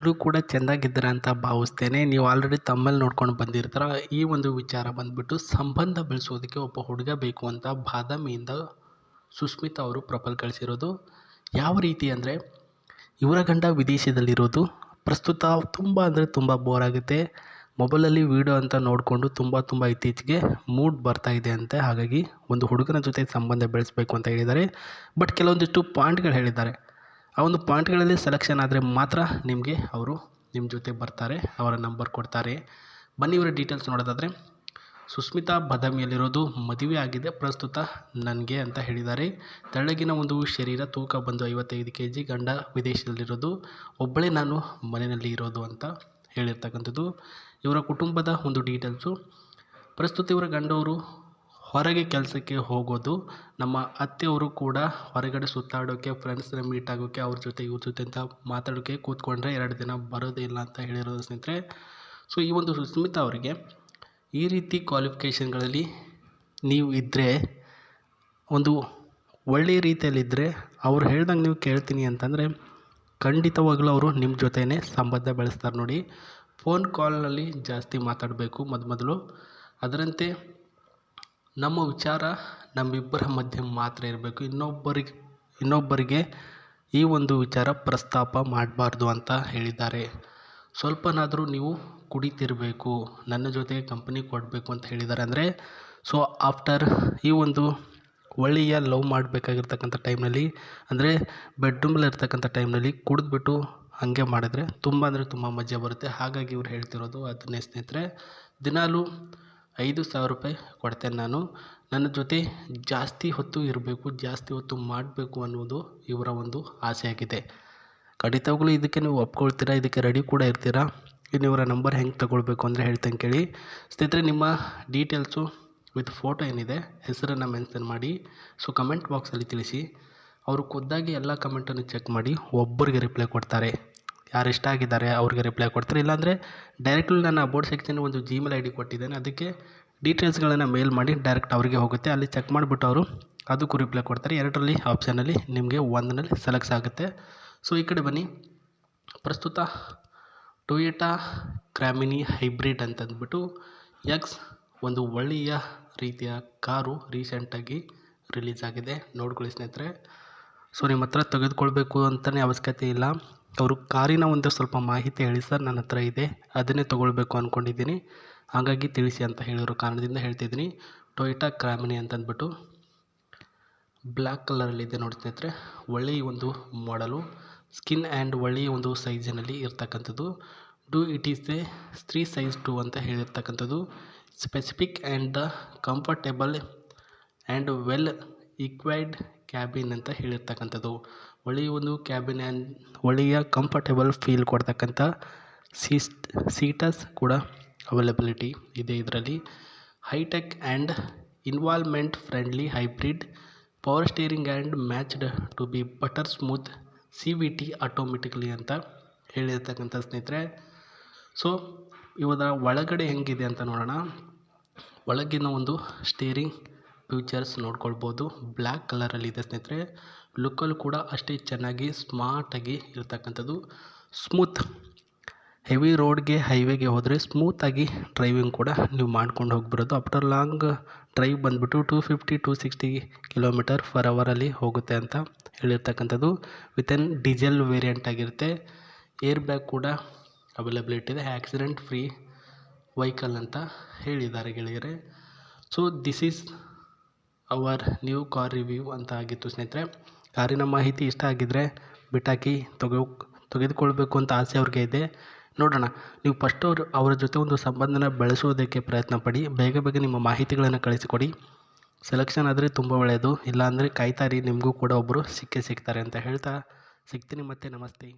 ಎಲ್ಲರೂ ಕೂಡ ಚೆಂದಾಗಿದ್ದೀರಾ ಅಂತ ಭಾವಿಸ್ತೇನೆ. ನೀವು ಆಲ್ರೆಡಿ ತಮ್ಮಲ್ಲಿ ನೋಡ್ಕೊಂಡು ಬಂದಿರ್ತೀರ. ಈ ಒಂದು ವಿಚಾರ ಬಂದ್ಬಿಟ್ಟು ಸಂಬಂಧ ಬೆಳೆಸೋದಕ್ಕೆ ಒಬ್ಬ ಹುಡುಗ ಬೇಕು ಅಂತ ಬಾದಾಮಿಯಿಂದ ಸುಸ್ಮಿತಾ ಅವರು ಪ್ರಪೋಸಲ್ ಕಳಿಸಿರೋದು. ಯಾವ ರೀತಿ ಅಂದರೆ, ಇವರ ಗಂಡ ವಿದೇಶದಲ್ಲಿರೋದು. ಪ್ರಸ್ತುತ ತುಂಬ ಅಂದರೆ ತುಂಬ ಬೋರ್ ಆಗುತ್ತೆ. ಮೊಬೈಲಲ್ಲಿ ವೀಡಿಯೋ ಅಂತ ನೋಡಿಕೊಂಡು ತುಂಬ ಇತ್ತೀಚೆಗೆ ಮೂಡ್ ಬರ್ತಾ ಇದೆ ಅಂತೆ. ಹಾಗಾಗಿ ಒಂದು ಹುಡುಗನ ಜೊತೆ ಸಂಬಂಧ ಬೆಳೆಸಬೇಕು ಅಂತ ಹೇಳಿದ್ದಾರೆ. ಬಟ್ ಕೆಲವೊಂದಿಷ್ಟು ಪಾಯಿಂಟ್ಗಳು ಹೇಳಿದ್ದಾರೆ. ಆ ಒಂದು ಪಾಯಿಂಟ್ಗಳಲ್ಲಿ ಸೆಲೆಕ್ಷನ್ ಆದರೆ ಮಾತ್ರ ಅವರು ನಿಮ್ಮ ಜೊತೆ ಬರ್ತಾರೆ, ಅವರ ನಂಬರ್ ಕೊಡ್ತಾರೆ. ಬನ್ನಿ ಇವರ ಡೀಟೇಲ್ಸ್ ನೋಡೋದಾದರೆ, ಸುಸ್ಮಿತಾ ಬಾದಾಮಿಯಲ್ಲಿರೋದು, ಮದುವೆ ಆಗಿದೆ ಪ್ರಸ್ತುತ ನನಗೆ ಅಂತ ಹೇಳಿದ್ದಾರೆ. ತೆಳ್ಳಗಿನ ಒಂದು ಶರೀರ, ತೂಕ ಬಂದು 55 kg, ಗಂಡ ವಿದೇಶದಲ್ಲಿರೋದು, ಒಬ್ಬಳೇ ನಾನು ಮನೆಯಲ್ಲಿ ಇರೋದು ಅಂತ ಹೇಳಿರ್ತಕ್ಕಂಥದ್ದು. ಇವರ ಕುಟುಂಬದ ಒಂದು ಡೀಟೇಲ್ಸು, ಪ್ರಸ್ತುತ ಇವರ ಗಂಡವರು ಹೊರಗೆ ಕೆಲಸಕ್ಕೆ ಹೋಗೋದು. ನಮ್ಮ ಅತ್ತೆಯವರು ಕೂಡ ಹೊರಗಡೆ ಸುತ್ತಾಡೋಕ್ಕೆ, ಫ್ರೆಂಡ್ಸ್ನ ಮೀಟ್ ಆಗೋಕ್ಕೆ, ಅವ್ರ ಜೊತೆ ಇವ್ರ ಜೊತೆ ಅಂತ ಮಾತಾಡೋಕ್ಕೆ ಕೂತ್ಕೊಂಡ್ರೆ 2 ದಿನ ಬರೋದೇ ಇಲ್ಲ ಅಂತ ಹೇಳಿರೋದು ಸ್ನೇಹಿತರೆ. ಸೊ ಈ ಒಂದು ಸುಸ್ಮಿತಾ ಅವರಿಗೆ ಈ ರೀತಿ ಕ್ವಾಲಿಫಿಕೇಷನ್ಗಳಲ್ಲಿ ನೀವು ಇದ್ದರೆ, ಒಂದು ಒಳ್ಳೆಯ ರೀತಿಯಲ್ಲಿದ್ದರೆ, ಅವ್ರು ಹೇಳ್ದಂಗೆ ನೀವು ಕೇಳ್ತೀನಿ ಅಂತಂದರೆ ಖಂಡಿತವಾಗ್ಲೂ ಅವರು ನಿಮ್ಮ ಜೊತೆನೇ ಸಂಬಂಧ ಬೆಳೆಸ್ತಾರೆ ನೋಡಿ. ಫೋನ್ ಕಾಲ್ನಲ್ಲಿ ಜಾಸ್ತಿ ಮಾತಾಡಬೇಕು ಮೊದಲು. ಅದರಂತೆ ನಮ್ಮ ವಿಚಾರ ನಮ್ಮಿಬ್ಬರ ಮಧ್ಯೆ ಮಾತ್ರ ಇರಬೇಕು. ಇನ್ನೊಬ್ಬರಿಗೆ ಈ ಒಂದು ವಿಚಾರ ಪ್ರಸ್ತಾಪ ಮಾಡಬಾರ್ದು ಅಂತ ಹೇಳಿದ್ದಾರೆ. ಸ್ವಲ್ಪನಾದರೂ ನೀವು ಕುಡಿತಿರಬೇಕು, ನನ್ನ ಜೊತೆಗೆ ಕಂಪನಿ ಕೊಡಬೇಕು ಅಂತ ಹೇಳಿದ್ದಾರೆ. ಅಂದರೆ ಸೊ ಆಫ್ಟರ್ ಈ ಒಂದು ಒಳ್ಳೆಯ ಲವ್ ಮಾಡಬೇಕಾಗಿರ್ತಕ್ಕಂಥ ಟೈಮ್ನಲ್ಲಿ, ಅಂದರೆ ಬೆಡ್ರೂಮಲ್ಲಿ ಇರ್ತಕ್ಕಂಥ ಟೈಮ್ನಲ್ಲಿ ಕುಡಿದ್ಬಿಟ್ಟು ಹಾಗೆ ಮಾಡಿದ್ರೆ ತುಂಬ ಅಂದರೆ ತುಂಬ ಮಜಾ ಬರುತ್ತೆ. ಹಾಗಾಗಿ ಇವ್ರು ಹೇಳ್ತಿರೋದು ಅದನ್ನೇ ಸ್ನೇಹಿತರೆ. ದಿನಾಲೂ 5,000 ರೂಪಾಯಿ ಕೊಡ್ತೇನೆ ನಾನು, ನನ್ನ ಜೊತೆ ಜಾಸ್ತಿ ಹೊತ್ತು ಇರಬೇಕು, ಜಾಸ್ತಿ ಹೊತ್ತು ಮಾಡಬೇಕು ಅನ್ನೋದು ಇವರ ಒಂದು ಆಸೆಯಾಗಿದೆ. ಖಂಡಿತವಾಗ್ಲೂ ಇದಕ್ಕೆ ನೀವು ಒಪ್ಕೊಳ್ತೀರಾ, ಇದಕ್ಕೆ ರೆಡಿ ಕೂಡ ಇರ್ತೀರಾ. ಇನ್ನು ಇವರ ನಂಬರ್ ಹೆಂಗೆ ತಗೊಳ್ಬೇಕು ಅಂದರೆ ಹೇಳ್ತೇನೆ ಕೇಳಿ ಸ್ನೇಹಿತರೆ. ನಿಮ್ಮ ಡೀಟೇಲ್ಸು ವಿತ್ ಫೋಟೋ ಏನಿದೆ, ಹೆಸರನ್ನು ಮೆನ್ಷನ್ ಮಾಡಿ. ಸೊ ಕಮೆಂಟ್ ಬಾಕ್ಸಲ್ಲಿ ತಿಳಿಸಿ. ಅವರು ಖುದ್ದಾಗಿ ಎಲ್ಲ ಕಮೆಂಟನ್ನು ಚೆಕ್ ಮಾಡಿ ಒಬ್ಬರಿಗೆ ರಿಪ್ಲೈ ಕೊಡ್ತಾರೆ. ಯಾರು ಇಷ್ಟ ಆಗಿದ್ದಾರೆ ಅವ್ರಿಗೆ ರಿಪ್ಲೈ ಕೊಡ್ತಾರೆ. ಇಲ್ಲಾಂದರೆ ಡೈರೆಕ್ಟ್ಲಿ ನಾನು ಅಬೌಟ್ ಸೆಕ್ಷನ್ ಒಂದು Gmail ID ಕೊಟ್ಟಿದ್ದೇನೆ, ಅದಕ್ಕೆ ಡೀಟೇಲ್ಸ್ಗಳನ್ನು ಮೇಲ್ ಮಾಡಿ ಡೈರೆಕ್ಟ್ ಅವರಿಗೆ ಹೋಗುತ್ತೆ. ಅಲ್ಲಿ ಚೆಕ್ ಮಾಡಿಬಿಟ್ಟು ಅವರು ಅದಕ್ಕೂ ರಿಪ್ಲೈ ಕೊಡ್ತಾರೆ. 2ರಲ್ಲಿ ಆಪ್ಷನಲ್ಲಿ ನಿಮಗೆ 1ನಲ್ಲಿ ಸೆಲೆಕ್ಟ್ ಆಗುತ್ತೆ. ಸೊ ಈ ಕಡೆ ಬನ್ನಿ. ಪ್ರಸ್ತುತ ಟೊಯೋಟಾ ಕ್ರಾಮಿನಿ ಹೈಬ್ರಿಡ್ ಅಂತಂದ್ಬಿಟ್ಟು ಎಕ್ಸ್ ಒಂದು ಒಳ್ಳೆಯ ರೀತಿಯ ಕಾರು ರೀಸೆಂಟಾಗಿ ರಿಲೀಸ್ ಆಗಿದೆ. ನೋಡ್ಕೊಳ್ಳಿ ಸ್ನೇಹಿತರೆ. ಸೊ ನಿಮ್ಮ ಹತ್ರ ತೆಗೆದುಕೊಳ್ಬೇಕು ಅಂತಲೇ ಅವಶ್ಯಕತೆ ಇಲ್ಲ. ಅವರು ಕಾರಿನ ಒಂದು ಸ್ವಲ್ಪ ಮಾಹಿತಿ ಹೇಳಿ ಸರ್, ನನ್ನ ಹತ್ರ ಇದೆ, ಅದನ್ನೇ ತೊಗೊಳ್ಬೇಕು ಅಂದ್ಕೊಂಡಿದ್ದೀನಿ, ಹಾಗಾಗಿ ತಿಳಿಸಿ ಅಂತ ಹೇಳಿರೋ ಕಾರಣದಿಂದ ಹೇಳ್ತಿದ್ದೀನಿ. ಟೊಯೋಟಾ ಕ್ರಾಮಿನಿ ಅಂತಂದ್ಬಿಟ್ಟು ಬ್ಲ್ಯಾಕ್ ಕಲರಲ್ಲಿದೆ ನೋಡಿ ಸ್ನೇಹಿತರೆ. ಒಳ್ಳೆಯ ಒಂದು ಮಾಡಲು, ಸ್ಕಿನ್ ಆ್ಯಂಡ್ ಒಳ್ಳೆಯ ಒಂದು ಸೈಜಿನಲ್ಲಿ ಇರ್ತಕ್ಕಂಥದ್ದು. ಇಟ್ ಈಸ್ ಎ 3 size 2 ಅಂತ ಹೇಳಿರ್ತಕ್ಕಂಥದ್ದು. Specific and the comfortable and well equipped cabin ಅಂತ ಹೇಳಿರ್ತಕ್ಕಂಥದ್ದು. ಒಳ್ಳೆಯ ಒಂದು ಕ್ಯಾಬಿನ್ ಆ್ಯಂಡ್ ಒಳ್ಳೆಯ ಕಂಫರ್ಟೇಬಲ್ ಫೀಲ್ ಕೊಡ್ತಕ್ಕಂಥ ಸೀಟರ್ಸ್ ಕೂಡ ಅವೈಲಬಿಲಿಟಿ ಇದೆ ಇದರಲ್ಲಿ. Hi tech and involvement friendly hybrid power steering and matched to be butter smooth CVT automatically ಅಂತ ಹೇಳಿರ್ತಕ್ಕಂಥ ಸ್ನೇಹಿತರೆ. ಸೊ ಇವರ ಒಳಗಡೆ ಹೆಂಗಿದೆ ಅಂತ ನೋಡೋಣ. ಒಳಗಿನ ಒಂದು ಸ್ಟೇರಿಂಗ್ ಫ್ಯೂಚರ್ಸ್ ನೋಡ್ಕೊಳ್ಬೋದು. ಬ್ಲ್ಯಾಕ್ ಕಲರಲ್ಲಿದೆ ಸ್ನೇಹಿತರೆ. ಲುಕ್ಕಲ್ಲೂ ಕೂಡ ಅಷ್ಟೇ ಚೆನ್ನಾಗಿ ಸ್ಮಾರ್ಟಾಗಿ ಇರ್ತಕ್ಕಂಥದ್ದು. ಸ್ಮೂತ್ ಹೆವಿ ರೋಡ್ಗೆ, ಹೈವೇಗೆ ಹೋದರೆ ಸ್ಮೂತಾಗಿ ಡ್ರೈವಿಂಗ್ ಕೂಡ ನೀವು ಮಾಡ್ಕೊಂಡು ಹೋಗ್ಬರೋದು. ಆಫ್ಟರ್ ಲಾಂಗ್ ಡ್ರೈವ್ ಬಂದುಬಿಟ್ಟು 250-260 km/h ಅಲ್ಲಿ ಹೋಗುತ್ತೆ ಅಂತ ಹೇಳಿರ್ತಕ್ಕಂಥದ್ದು. ವಿತಿನ್ ಡೀಸೆಲ್ ವೇರಿಯಂಟ್ ಆಗಿರುತ್ತೆ. ಏರ್ ಬ್ಯಾಗ್ ಕೂಡ ಅವೈಲಬಿಲಿಟಿ ಇದೆ. ಆಕ್ಸಿಡೆಂಟ್ ಫ್ರೀ ವೆಹಿಕಲ್ ಅಂತ ಹೇಳಿದ್ದಾರೆ ಗೆಳೆಯರೆ. So this is our new car review ಅಂತ ಆಗಿತ್ತು ಸ್ನೇಹಿತರೆ. ಕಾರಿನ ಮಾಹಿತಿ ಇಷ್ಟ ಆಗಿದ್ದರೆ ಬಿಟ್ಟಾಕಿ ತೆಗೆದುಕೊಳ್ಬೇಕು ಅಂತ ಆಸೆ ಅವ್ರಿಗೆ ಇದೆ. ನೋಡೋಣ, ನೀವು ಫಸ್ಟ್ ಅವರ ಜೊತೆ ಒಂದು ಸಂಬಂಧನ ಬೆಳೆಸೋದಕ್ಕೆ ಪ್ರಯತ್ನ ಪಡಿ. ಬೇಗ ನಿಮ್ಮ ಮಾಹಿತಿಗಳನ್ನು ಕಳಿಸಿಕೊಡಿ. ಸೆಲೆಕ್ಷನ್ ಆದರೆ ತುಂಬ ಒಳ್ಳೆಯದು, ಇಲ್ಲಾಂದರೆ ಕಾಯ್ತಾರಿ, ನಿಮಗೂ ಕೂಡ ಒಬ್ಬರು ಸಿಕ್ಕೇ ಸಿಗ್ತಾರೆ ಅಂತ ಹೇಳ್ತಾ ಸಿಗ್ತೀನಿ ಮತ್ತೆ. ನಮಸ್ತೆ.